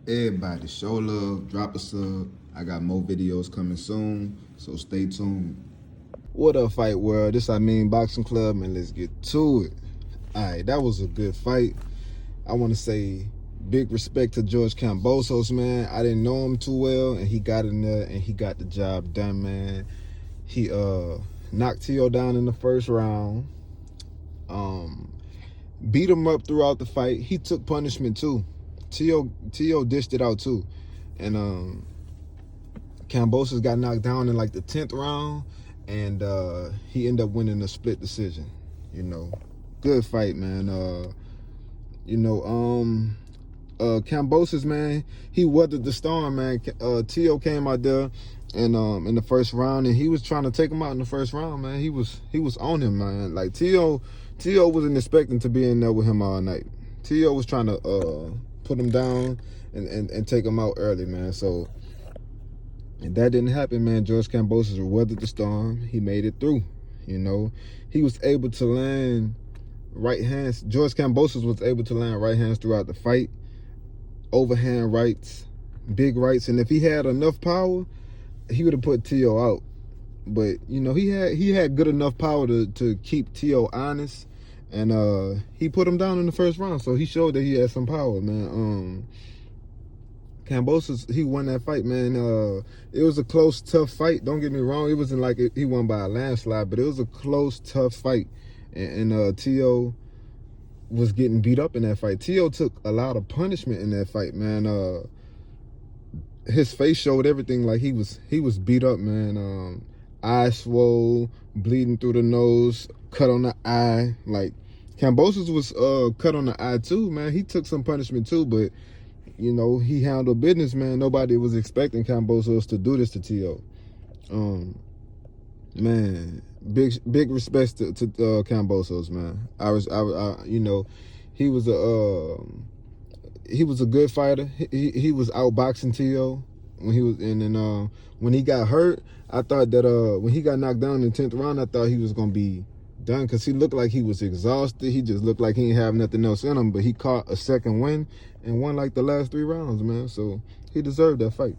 Everybody, show love, drop a sub. I got more videos coming soon, so stay tuned. What up, Fight World? This I Mean Boxing Club, and let's get to it. All right, that was a good fight. I want to say big respect to George Kambosos, man. I didn't know him too well, and he got in there and he got the job done, man. He knocked Teo down in the first round. Beat him up throughout the fight. He took punishment too. Teo dished it out too, and Kambosos got knocked down in like the 10th round, and he ended up winning a split decision. You know, good fight, man. Kambosos, man, he weathered the storm, man. Teo came out there and in the first round, and he was trying to take him out in the first round, man. He was on him, man. Like Teo wasn't expecting to be in there with him all night. Teo was trying to put him down and take him out early, man. So, and that didn't happen, man. George Kambosos weathered the storm. He made it through. You know, he was able to land right hands. George Kambosos was able to land right hands throughout the fight, overhand rights, big rights, and if he had enough power, he would have put Teo out. But you know, he had good enough power to keep Teo honest, and he put him down in the first round. So he showed that he had some power, man. Kambosos, he won that fight, man. It was a close, tough fight. Don't get me wrong. It wasn't like he won by a landslide, but it was a close, tough fight. And Teo was getting beat up in that fight. Teo took a lot of punishment in that fight, man. His face showed everything. Like he was beat up, man. Eye swole, bleeding through the nose, cut on the eye. Like Kambosos was cut on the eye too, man. He took some punishment too, but you know, he handled business, man. Nobody was expecting Kambosos to do this to Teo. Man, big respect to Kambosos, man. I you know, he was a good fighter. He was outboxing Teo when he was in, and when he got hurt, I thought that when he got knocked down in the 10th round, I thought he was gonna be done because he looked like he was exhausted. He just looked like he didn't have nothing else in him. But he caught a second win and won like the last 3 rounds, man. So he deserved that fight.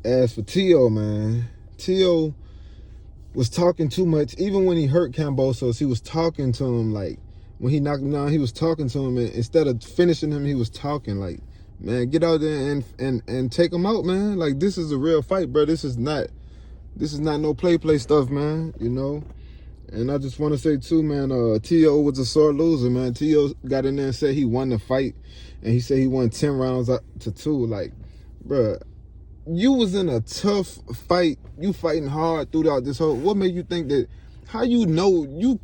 As for Teo, man, Teo was talking too much. Even when he hurt Kambosos, he was talking to him. Like when he knocked him down, he was talking to him, and instead of finishing him, he was talking. Like, man, get out there and take him out, man. Like, this is a real fight, bro. This is not no play stuff, man. You know. And I just want to say too, man, Teo was a sore loser, man. Teo got in there and said he won the fight, and he said he won 10 rounds to 2. Like, bruh, you was in a tough fight. You fighting hard throughout this whole. What made you think that? How you know you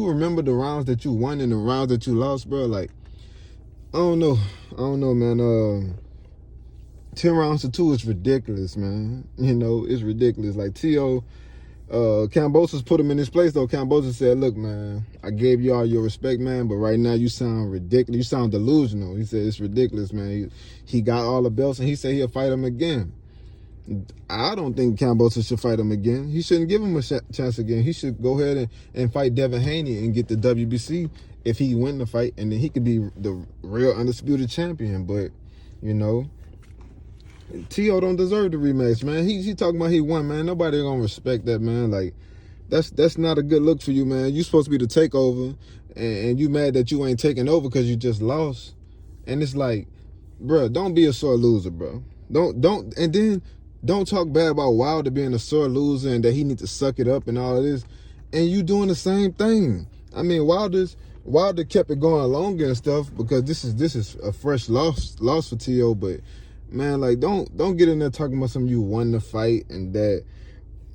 remember the rounds that you won and the rounds that you lost, bro? Like, I don't know, man. 10 rounds to 2 is ridiculous, man. You know, it's ridiculous. Like Teo. Kambosos put him in his place though. Kambosos said, look, man, I gave you all your respect, man, but right now you sound ridiculous. You sound delusional. He said, it's ridiculous, man. He got all the belts, and he said he'll fight him again. I don't think Kambosos should fight him again. He shouldn't give him a chance again. He should go ahead and fight Devin Haney and get the WBC if he win the fight, and then he could be the real undisputed champion. But, you know, Teo don't deserve the rematch, man. He talking about he won, man. Nobody gonna respect that, man. Like, that's not a good look for you, man. You supposed to be the takeover, and you mad that you ain't taking over because you just lost. And it's like, bro, don't be a sore loser, bro. And then don't talk bad about Wilder being a sore loser and that he need to suck it up and all of this. And you doing the same thing. I mean, Wilder kept it going longer and stuff because this is a fresh loss for Teo, but. Man, like, don't get in there talking about something you won the fight and that,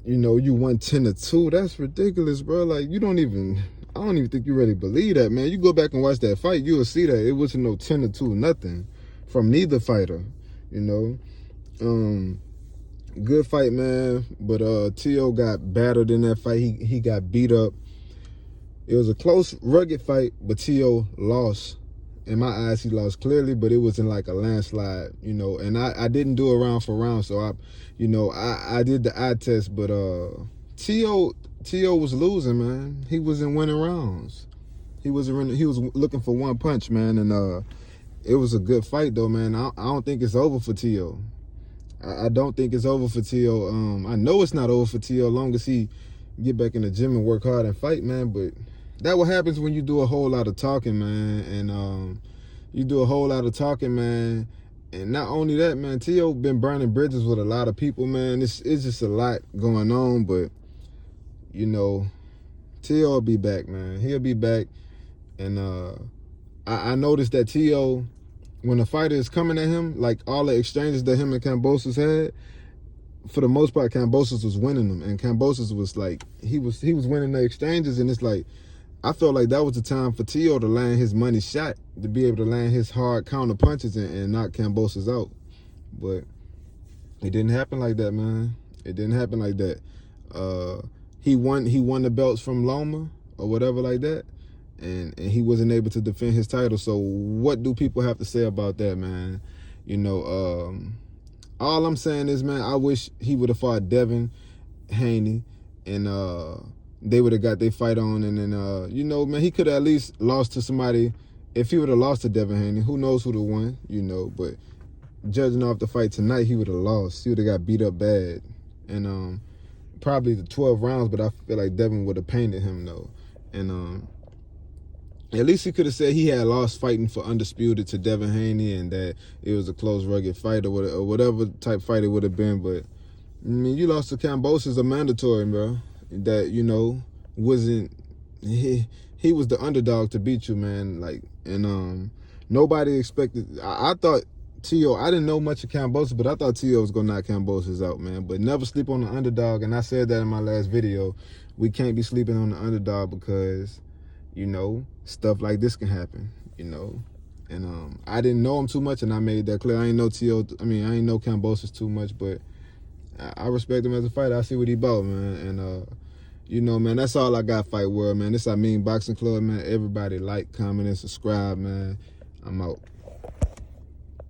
you know, you won 10-2. That's ridiculous, bro. Like, I don't even think you really believe that, man. You go back and watch that fight, you will see that it wasn't no 10-2 nothing from neither fighter, you know. Good fight, man. But Teo got battered in that fight. He got beat up. It was a close, rugged fight, but Teo lost. In my eyes, he lost clearly, but it wasn't like a landslide, you know. And I didn't do a round for round, so I did the eye test, but Teo was losing, man. He wasn't winning rounds. He was looking for one punch, man, and it was a good fight though, man. I don't think it's over for Teo. I don't think it's over for Teo. I know it's not over for Teo long as he get back in the gym and work hard and fight, man. But that what happens when you do a whole lot of talking, man. And you do a whole lot of talking, man. And not only that, man, Teo been burning bridges with a lot of people, man. It's just a lot going on, but you know, Teo will be back, man. He'll be back. And I noticed that Teo, when the fighter is coming at him, like all the exchanges that him and Kambosos had, for the most part, Kambosos was winning them. And Kambosos was like, he was winning the exchanges. And it's like, I felt like that was the time for Teo to land his money shot, to be able to land his hard counter punches and knock Kambosos out. But it didn't happen like that, man. It didn't happen like that. He won the belts from Loma or whatever like that. And he wasn't able to defend his title. So what do people have to say about that, man? You know, all I'm saying is, man, I wish he would have fought Devin Haney and they would have got their fight on. And then, you know, man, he could have at least lost to somebody. If he would have lost to Devin Haney, who knows who would have won, you know. But judging off the fight tonight, he would have lost. He would have got beat up bad. And probably the 12 rounds, but I feel like Devin would have painted him, though. And at least he could have said he had lost fighting for Undisputed to Devin Haney and that it was a close, rugged fight or whatever type fight it would have been. But, I mean, you lost to Kambosos, a mandatory, bro. That, you know, wasn't... He was the underdog to beat you, man. Like, and nobody expected... I thought Teo... I didn't know much of Kambosos, but I thought Teo was going to knock Kambosos out, man. But never sleep on the underdog, and I said that in my last video. We can't be sleeping on the underdog because... you know, stuff like this can happen, you know. And I didn't know him too much, and I made that clear. I ain't know Teo, I ain't know Kambosos too much, but I respect him as a fighter. I see what he about, man. And, you know, man, that's all I got, Fight World, man. This I Mean Boxing Club, man. Everybody like, comment, and subscribe, man. I'm out.